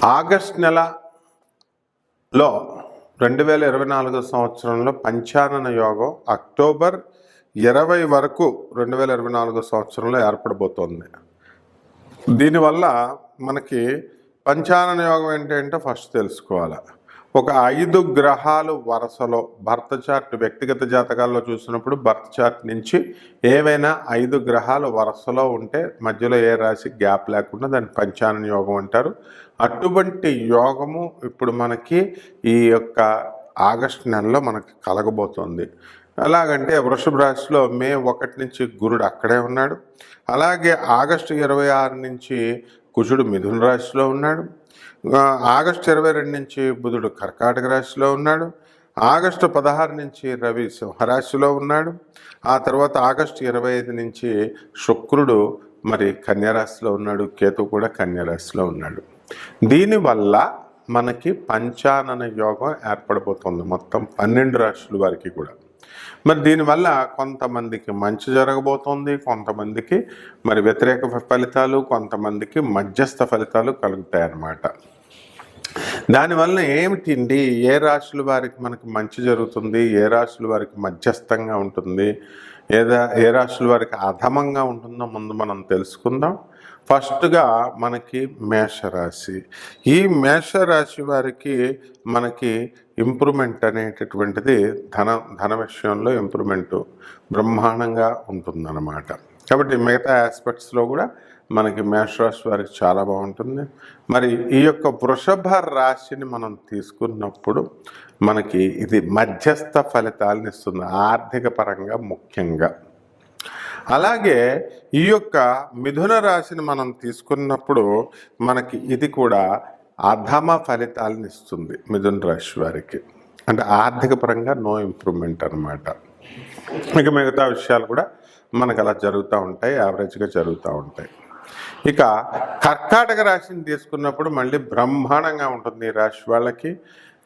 August నెలలో 2024 సంవత్సరంలో పంచానన యోగం అక్టోబర్ 20 వరకు 2024 సంవత్సరంలో ఏర్పడబోతోంది. దీనివల్ల మనకి పంచానన యోగం ఏంటంటే ఫస్ట్ తెలుసుకోవాలి. ఒక 5 గ్రహాలు వరుసలో బర్త్ చార్ట్ వ్యక్తిగత జాతకాల్లో చూసినప్పుడు బర్త్ చార్ట్ నుంచి ఏవైనా 5 గ్రహాలు వరుసలో ఉంటే మధ్యలో ఏ రాశి గ్యాప్ లేకుండా దాన్ని పంచానన యోగం అంటారు. అటువంటి యోగము ఇప్పుడు మనకి ఈ యొక్క ఆగస్టు నెలలో మనకి కలగబోతోంది. ఎలాగంటే వృషభ రాశిలో మే 1 నుంచి గురుడు అక్కడే ఉన్నాడు. అలాగే ఆగస్టు 26 నుంచి కుజుడు మిథున రాశిలో ఉన్నాడు. ఆగస్టు 22 నుంచి బుధుడు కర్కాటక రాశిలో ఉన్నాడు. ఆగస్టు 16 నుంచి రవి సింహరాశిలో ఉన్నాడు. ఆ తర్వాత ఆగస్టు 25 నుంచి శుక్రుడు మరి కన్యారాశిలో ఉన్నాడు. కేతు కూడా కన్యారాశిలో ఉన్నాడు. దీనివల్ల మనకి పంచానన యోగం ఏర్పడబోతుంది మొత్తం 12 రాశుల వారికి కూడా. మరి దీనివల్ల కొంతమందికి మంచి జరగబోతోంది, కొంతమందికి మరి వ్యతిరేక ఫలితాలు, కొంతమందికి మధ్యస్థ ఫలితాలు కలుగుతాయి అన్నమాట. దానివల్ల ఏమిటండి, ఏ రాశుల వారికి మనకి మంచి జరుగుతుంది, ఏ రాశుల వారికి మధ్యస్థంగా ఉంటుంది, ఏ రాశుల వారికి అధమంగా ఉంటుందో ముందు మనం తెలుసుకుందాం. ఫస్ట్గా మనకి మేషరాశి. ఈ మేషరాశి వారికి మనకి ఇంప్రూవ్మెంట్ అనేటటువంటిది ధన విషయంలో ఇంప్రూవ్మెంట్ బ్రహ్మాండంగా ఉంటుందన్నమాట. కాబట్టి మిగతా ఆస్పెక్ట్స్లో కూడా మనకి మేషరాశి వారికి చాలా బాగుంటుంది. మరి ఈ యొక్క వృషభ రాశిని మనం తీసుకున్నప్పుడు మనకి ఇది మధ్యస్థ ఫలితాలను ఇస్తుంది ఆర్థిక పరంగా ముఖ్యంగా. అలాగే ఈ యొక్క మిథున రాశిని మనం తీసుకున్నప్పుడు మనకి ఇది కూడా అధమ ఫలితాలను ఇస్తుంది మిథున రాశి వారికి. అంటే ఆర్థిక పరంగా నో ఇంప్రూవ్మెంట్ అనమాట. ఇక మిగతా విషయాలు కూడా మనకు అలా జరుగుతూ ఉంటాయి, యావరేజ్గా జరుగుతూ ఉంటాయి. ఇక కర్కాటక రాశిని తీసుకున్నప్పుడు మళ్ళీ బ్రహ్మాండంగా ఉంటుంది. ఈ రాశి వాళ్ళకి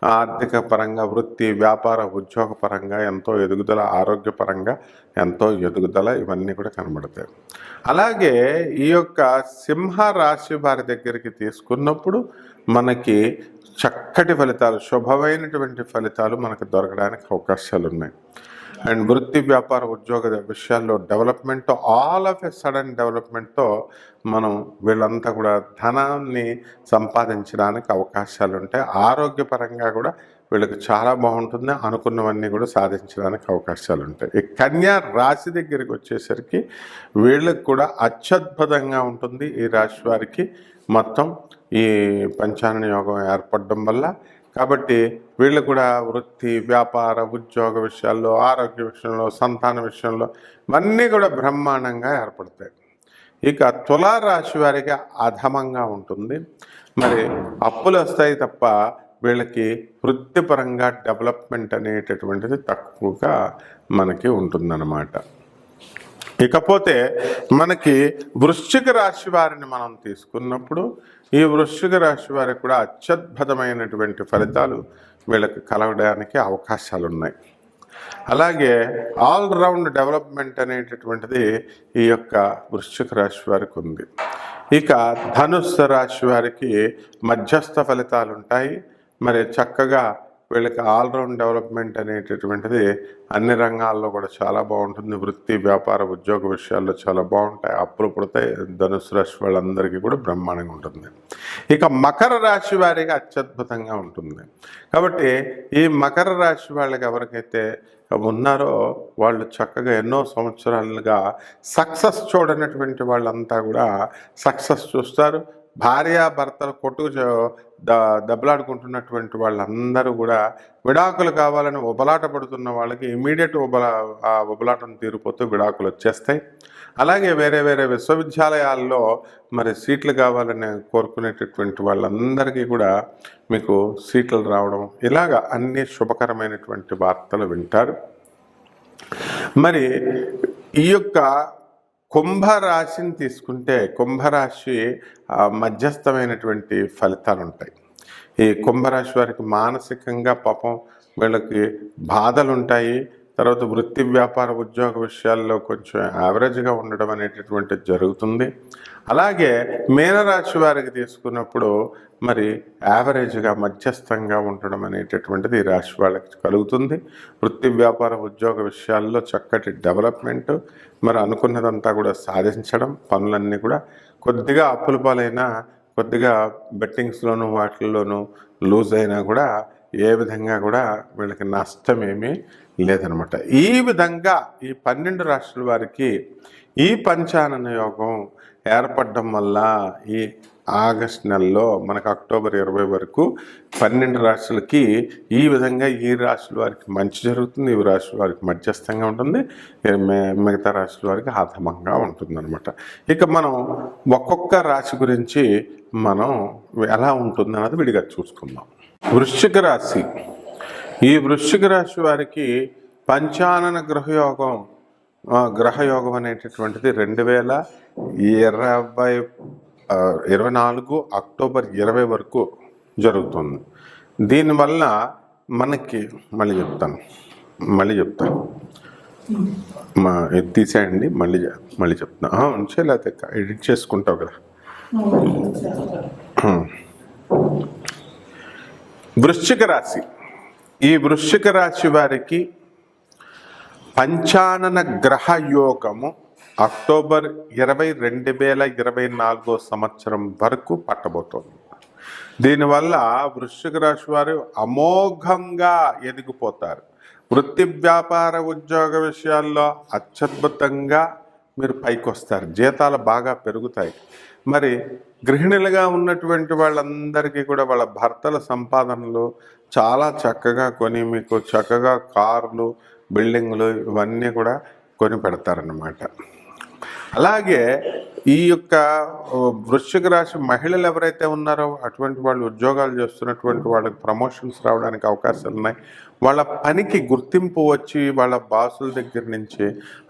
ఆర్థిక పరంగా, వృత్తి, వ్యాపార, ఉద్యోగ పరంగా ఎంతో ఎదుగుదల, ఆరోగ్యపరంగా ఎంతో ఎదుగుదల, ఇవన్నీ కూడా కనబడతాయి. అలాగే ఈ యొక్క సింహ రాశి వారి దగ్గరికి తీసుకున్నప్పుడు మనకి చక్కటి ఫలితాలు, శుభమైనటువంటి ఫలితాలు మనకు దొరకడానికి అవకాశాలు ఉన్నాయి. అండ్ వృత్తి, వ్యాపార, ఉద్యోగ విషయాల్లో development, all of a sudden డెవలప్మెంట్తో మనం వీళ్ళంతా కూడా ధనాన్ని సంపాదించడానికి అవకాశాలు ఉంటాయి. ఆరోగ్యపరంగా కూడా వీళ్ళకి చాలా బాగుంటుంది, అనుకున్నవన్నీ కూడా సాధించడానికి అవకాశాలు ఉంటాయి. ఈ కన్యా రాశి దగ్గరికి వచ్చేసరికి వీళ్ళకి కూడా అత్యద్భుతంగా ఉంటుంది. ఈ రాశి వారికి మొత్తం ఈ పంచానన యోగం ఏర్పడడం వల్ల. కాబట్టి వీళ్ళు కూడా వృత్తి, వ్యాపార, ఉద్యోగ విషయాల్లో, ఆరోగ్య విషయంలో, సంతాన విషయంలో ఇవన్నీ కూడా బ్రహ్మాండంగా ఏర్పడతాయి. ఇక తులారాశి వారికి అధమంగా ఉంటుంది. మరి అప్పులు వస్తాయి తప్ప వీళ్ళకి వృత్తిపరంగా డెవలప్మెంట్ అనేటటువంటిది తక్కువగా మనకి ఉంటుందన్నమాట. ఇకపోతే మనకి వృశ్చిక రాశి వారిని మనం తీసుకున్నప్పుడు ఈ వృశ్చిక రాశి వారికి కూడా అత్యద్భుతమైనటువంటి ఫలితాలు వీళ్ళకి కలగడానికి అవకాశాలు ఉన్నాయి. అలాగే ఆల్రౌండ్ డెవలప్మెంట్ అనేటటువంటిది ఈ యొక్క వృశ్చిక రాశి వారికి ఉంది. ఇక ధనుస్సు రాశి వారికి మధ్యస్థ ఫలితాలు ఉంటాయి. మరి చక్కగా వీళ్ళకి ఆల్రౌండ్ డెవలప్మెంట్ అనేటటువంటిది అన్ని రంగాల్లో కూడా చాలా బాగుంటుంది. వృత్తి, వ్యాపార, ఉద్యోగ విషయాల్లో చాలా బాగుంటాయి. అప్పులు పుడతాయి. ధనుసు రాశి వాళ్ళందరికీ కూడా బ్రహ్మాండంగా ఉంటుంది. ఇక మకర రాశి వారికి అత్యద్భుతంగా ఉంటుంది. కాబట్టి ఈ మకర రాశి వాళ్ళకి ఎవరికైతే ఉన్నారో వాళ్ళు చక్కగా ఎన్నో సంవత్సరాలుగా సక్సెస్ చూడనటువంటి వాళ్ళంతా కూడా సక్సెస్ చూస్తారు. భార్యాభర్తలు దెబ్బలాడుకుంటున్నటువంటి వాళ్ళందరూ కూడా విడాకులు కావాలని ఉబలాట పడుతున్న వాళ్ళకి ఇమీడియట్ ఉబలాటం తీరిపోతూ విడాకులు వచ్చేస్తాయి. అలాగే వేరే వేరే విశ్వవిద్యాలయాల్లో మరి సీట్లు కావాలని కోరుకునేటటువంటి వాళ్ళందరికీ కూడా మీకు సీట్లు రావడం, ఇలాగా అన్ని శుభకరమైనటువంటి వార్తలు వింటారు. మరి ఈ యొక్క కుంభరాశిని తీసుకుంటే కుంభరాశి మధ్యస్థమైనటువంటి ఫలితాలు ఉంటాయి. ఈ కుంభరాశి వారికి మానసికంగా పాపం వీళ్ళకి బాధలు ఉంటాయి. తర్వాత వృత్తి వ్యాపార ఉద్యోగ విషయాల్లో కొంచెం యావరేజ్గా ఉండడం అనేటటువంటిది జరుగుతుంది. అలాగే మీనరాశి వారికి తీసుకున్నప్పుడు మరి యావరేజ్గా మధ్యస్థంగా ఉండడం అనేటటువంటిది ఈ రాశి వాళ్ళకి కలుగుతుంది. వృత్తి వ్యాపార ఉద్యోగ విషయాల్లో చక్కటి డెవలప్మెంట్, మరి అనుకున్నదంతా కూడా సాధించడం, పనులన్నీ కూడా కొద్దిగా అప్పుల పాలైనా, కొద్దిగా బెట్టింగ్స్లోనూ వాటిల్లోనూ లూజ్ అయినా కూడా ఏ విధంగా కూడా వీళ్ళకి నష్టమేమీ లేదనమాట. ఈ విధంగా ఈ 12 రాశుల వారికి ఈ పంచానన యోగం ఏర్పడడం వల్ల ఈ ఆగస్ట్ నెలలో మనకు అక్టోబర్ 20 వరకు 12 రాశులకి ఈ విధంగా ఈ రాశుల వారికి మంచి జరుగుతుంది, ఈ రాశుల వారికి మధ్యస్థంగా ఉంటుంది, మిగతా రాశుల వారికి అధమంగా ఉంటుంది అనమాట. ఇక మనం ఒక్కొక్క రాశి గురించి మనం ఎలా ఉంటుంది అన్నది విడిగా చూసుకుందాం. వృశ్చిక రాశి. ఈ వృశ్చిక రాశి వారికి పంచానన గ్రహయోగం అనేటటువంటిది 2024 అక్టోబర్ 20 వరకు జరుగుతుంది. దీనివల్ల మనకి మళ్ళీ చెప్తాను ఇది తీసేయండి, మళ్ళీ చెప్తాను. ఉంచే లేకపోతే ఎడిట్ చేసుకుంటావు కదా. వృశ్చిక రాశి. ఈ వృశ్చిక రాశి వారికి పంచానన గ్రహ యోగము అక్టోబర్ 20, 2024 సంవత్సరం వరకు పట్టబోతోంది. దీనివల్ల వృశ్చిక రాశి వారు అమోఘంగా ఎదిగిపోతారు. వృత్తి వ్యాపార ఉద్యోగ విషయాల్లో అత్యద్భుతంగా మీరు పైకి వస్తారు, జీతాలు బాగా పెరుగుతాయి. మరి గృహిణులుగా ఉన్నటువంటి వాళ్ళందరికీ కూడా వాళ్ళ భర్తల సంపాదనలు చాలా చక్కగా కొని మీకు చక్కగా కార్లు, బిల్డింగ్లు ఇవన్నీ కూడా కొని పెడతారన్నమాట. అలాగే ఈ యొక్క వృశ్చిక రాశి మహిళలు ఎవరైతే ఉన్నారో అటువంటి వాళ్ళు ఉద్యోగాలు చేస్తున్నటువంటి వాళ్ళకి ప్రమోషన్స్ రావడానికి అవకాశాలు ఉన్నాయి. వాళ్ళ పనికి గుర్తింపు వచ్చి వాళ్ళ బాసుల దగ్గర నుంచి,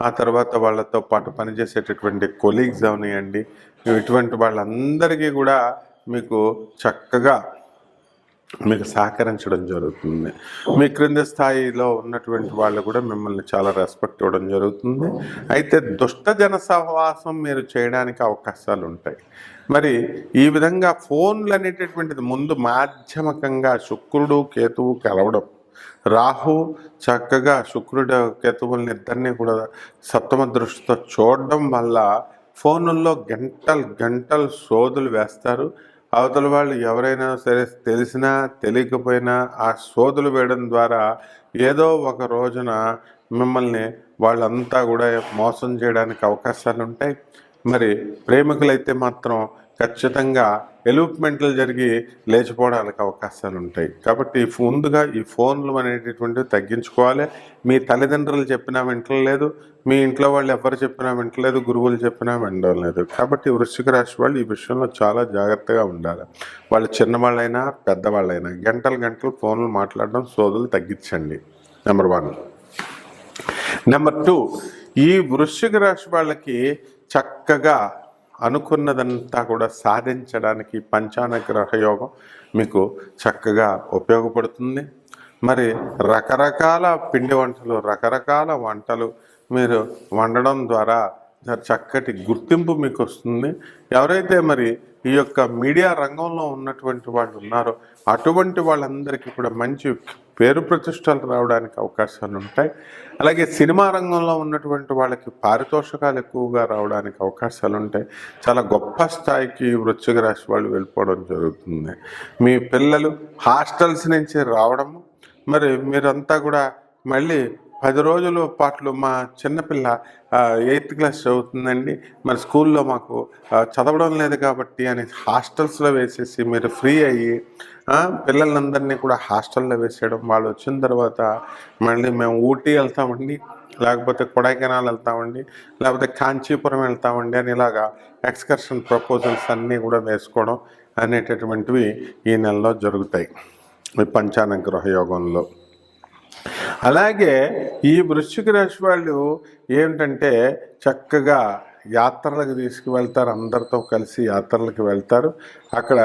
ఆ తర్వాత వాళ్ళతో పాటు పనిచేసేటటువంటి కొలీగ్స్ అవనివ్వండి, ఇటువంటి వాళ్ళందరికీ కూడా మీకు చక్కగా మీకు సహకరించడం జరుగుతుంది. మీ క్రింద స్థాయిలో ఉన్నటువంటి వాళ్ళు కూడా మిమ్మల్ని చాలా రెస్పెక్ట్ ఇవ్వడం జరుగుతుంది. అయితే దుష్ట జన సహవాసం మీరు చేయడానికి అవకాశాలు ఉంటాయి. మరి ఈ విధంగా ఫోన్లు అనేటటువంటిది ముందు మాధ్యమికంగా శుక్రుడు కేతువు కలవడం, రాహు చక్కగా శుక్రుడు కేతువుల్ని ఇద్దరినీ కూడా సప్తమ దృష్టితో చూడడం వల్ల ఫోనుల్లో గంటలు సోదులు వేస్తారు. అవతల వాళ్ళు ఎవరైనా సరే తెలిసినా తెలియకపోయినా ఆ సోదులు వేయడం ద్వారా ఏదో ఒక రోజున మిమ్మల్ని వాళ్ళంతా కూడా మోసం చేయడానికి అవకాశాలు ఉంటాయి. మరి ప్రేమికులైతే మాత్రం ఖచ్చితంగా ఎలూప్మెంట్లు జరిగి లేచిపోవడానికి అవకాశాలు ఉంటాయి. కాబట్టి ముందుగా ఈ ఫోన్లు అనేటటువంటివి తగ్గించుకోవాలి. మీ తల్లిదండ్రులు చెప్పినా వింటలేదు, మీ ఇంట్లో వాళ్ళు ఎవరు చెప్పినా వింటలేదు, గురువులు చెప్పినా వినడం లేదు. కాబట్టి వృశ్చిక రాశి వాళ్ళు ఈ విషయంలో చాలా జాగ్రత్తగా ఉండాలి. వాళ్ళు చిన్నవాళ్ళైనా పెద్దవాళ్ళైనా గంటలు ఫోన్లు మాట్లాడడం, సోదులు తగ్గించండి. నెంబర్ 1. నెంబర్ 2, ఈ వృశ్చిక రాశి వాళ్ళకి చక్కగా అనుకున్నదంతా కూడా సాధించడానికి పంచానన గ్రహ యోగం మీకు చక్కగా ఉపయోగపడుతుంది. మరి రకరకాల పిండి వంటలు, రకరకాల వంటలు మీరు వండడం ద్వారా చక్కటి గుర్తింపు మీకు వస్తుంది. ఎవరైతే మరి ఈ యొక్క మీడియా రంగంలో ఉన్నటువంటి వాళ్ళు ఉన్నారో అటువంటి వాళ్ళందరికీ కూడా మంచి పేరు ప్రతిష్టలు రావడానికి అవకాశాలు ఉంటాయి. అలాగే సినిమా రంగంలో ఉన్నటువంటి వాళ్ళకి పారితోషికాలు ఎక్కువగా రావడానికి అవకాశాలు ఉంటాయి. చాలా గొప్ప స్థాయికి వృశ్చిక రాశి వాళ్ళు వెళ్ళిపోవడం జరుగుతుంది. మీ పిల్లలు హాస్టల్స్ నుంచి రావడము, మరి మీరంతా కూడా మళ్ళీ 10 రోజుల పాటు మా చిన్నపిల్ల 8th క్లాస్ చదువుతుందండి, మరి స్కూల్లో మాకు చదవడం లేదు కాబట్టి అని హాస్టల్స్లో వేసేసి మీరు ఫ్రీ అయ్యి పిల్లలందరినీ కూడా హాస్టల్లో వేసేయడం. వాళ్ళు వచ్చిన తర్వాత మళ్ళీ మేము ఊటీ వెళ్తామండి, లేకపోతే కొడైకెనాల్ వెళ్తామండి, లేకపోతే కాంచీపురం వెళ్తామండి అని ఇలాగా ఎక్స్కర్షన్ ప్రపోజల్స్ అన్నీ కూడా వేసుకోవడం అనేటటువంటివి ఈ నెలలో జరుగుతాయి ఈ పంచానన గ్రహ యోగంలో. అలాగే ఈ వృశ్చిక రాశి వాళ్ళు ఏమిటంటే చక్కగా యాత్రలకు తీసుకువెళ్తారు, అందరితో కలిసి యాత్రలకు వెళ్తారు. అక్కడ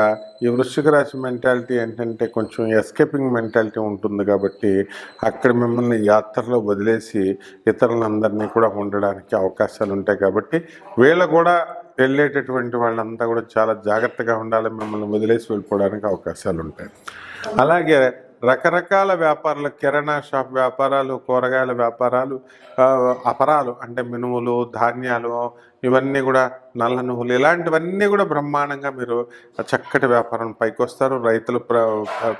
ఈ వృశ్చిక రాశి మెంటాలిటీ ఏంటంటే కొంచెం ఎస్కేపింగ్ మెంటాలిటీ ఉంటుంది కాబట్టి అక్కడ మిమ్మల్ని యాత్రలో వదిలేసి ఇతరులందరినీ కూడా ఉండడానికి అవకాశాలు ఉంటాయి. కాబట్టి వీళ్ళు కూడా వెళ్ళేటటువంటి వాళ్ళంతా కూడా చాలా జాగ్రత్తగా ఉండాలి, మిమ్మల్ని వదిలేసి వెళ్ళిపోవడానికి అవకాశాలు ఉంటాయి. అలాగే రకరకాల వ్యాపారాలు, కిరాణా షాప్ వ్యాపారాలు, కూరగాయల వ్యాపారాలు, అపరాలు అంటే మినుములు, ధాన్యాలు, ఇవన్నీ కూడా నల్ల నువ్వులు, ఇలాంటివన్నీ కూడా బ్రహ్మాండంగా మీరు చక్కటి వ్యాపారం పైకి వస్తారు. రైతుల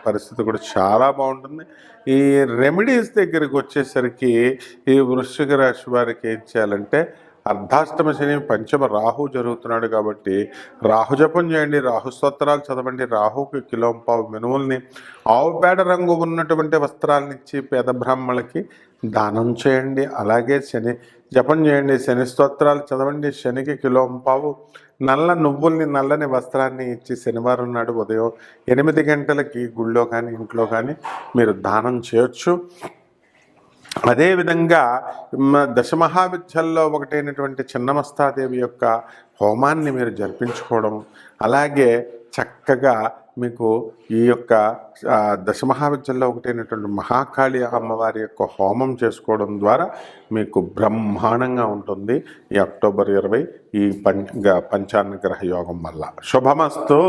పరిస్థితి కూడా చాలా బాగుంటుంది. ఈ రెమెడీస్ దగ్గరికి వచ్చేసరికి ఈ వృశ్చిక రాశి వారికి ఏం చేయాలంటే, అర్ధాష్టమ శని, పంచమ రాహు జరుగుతున్నాడు కాబట్టి రాహు జపం చేయండి, రాహు స్తోత్రాలు చదవండి, రాహుకి కిలోంపావు మినుముల్ని, ఆవు పేడ రంగు ఉన్నటువంటి వస్త్రాలనిచ్చి పేద బ్రాహ్మణులకి దానం చేయండి. అలాగే శని జపం చేయండి, శని స్తోత్రాలు చదవండి, శనికి కిలోంపావు నల్ల నువ్వుల్ని, నల్లని వస్త్రాన్ని ఇచ్చి శనివారం నాడు ఉదయం 8 గంటలకి గుళ్ళో కానీ ఇంట్లో కానీ మీరు దానం చేయొచ్చు. అదేవిధంగా దశమహావిద్యల్లో ఒకటైనటువంటి చిన్నమస్తాదేవి యొక్క హోమాన్ని మీరు జరిపించుకోవడం, అలాగే చక్కగా మీకు ఈ యొక్క దశమహావిద్యల్లో ఒకటైనటువంటి మహాకాళి అమ్మవారి యొక్క హోమం చేసుకోవడం ద్వారా మీకు బ్రహ్మాండంగా ఉంటుంది ఈ అక్టోబర్ 20 ఈ పంచానుగ్రహ యోగం వల్ల. శుభమస్తు.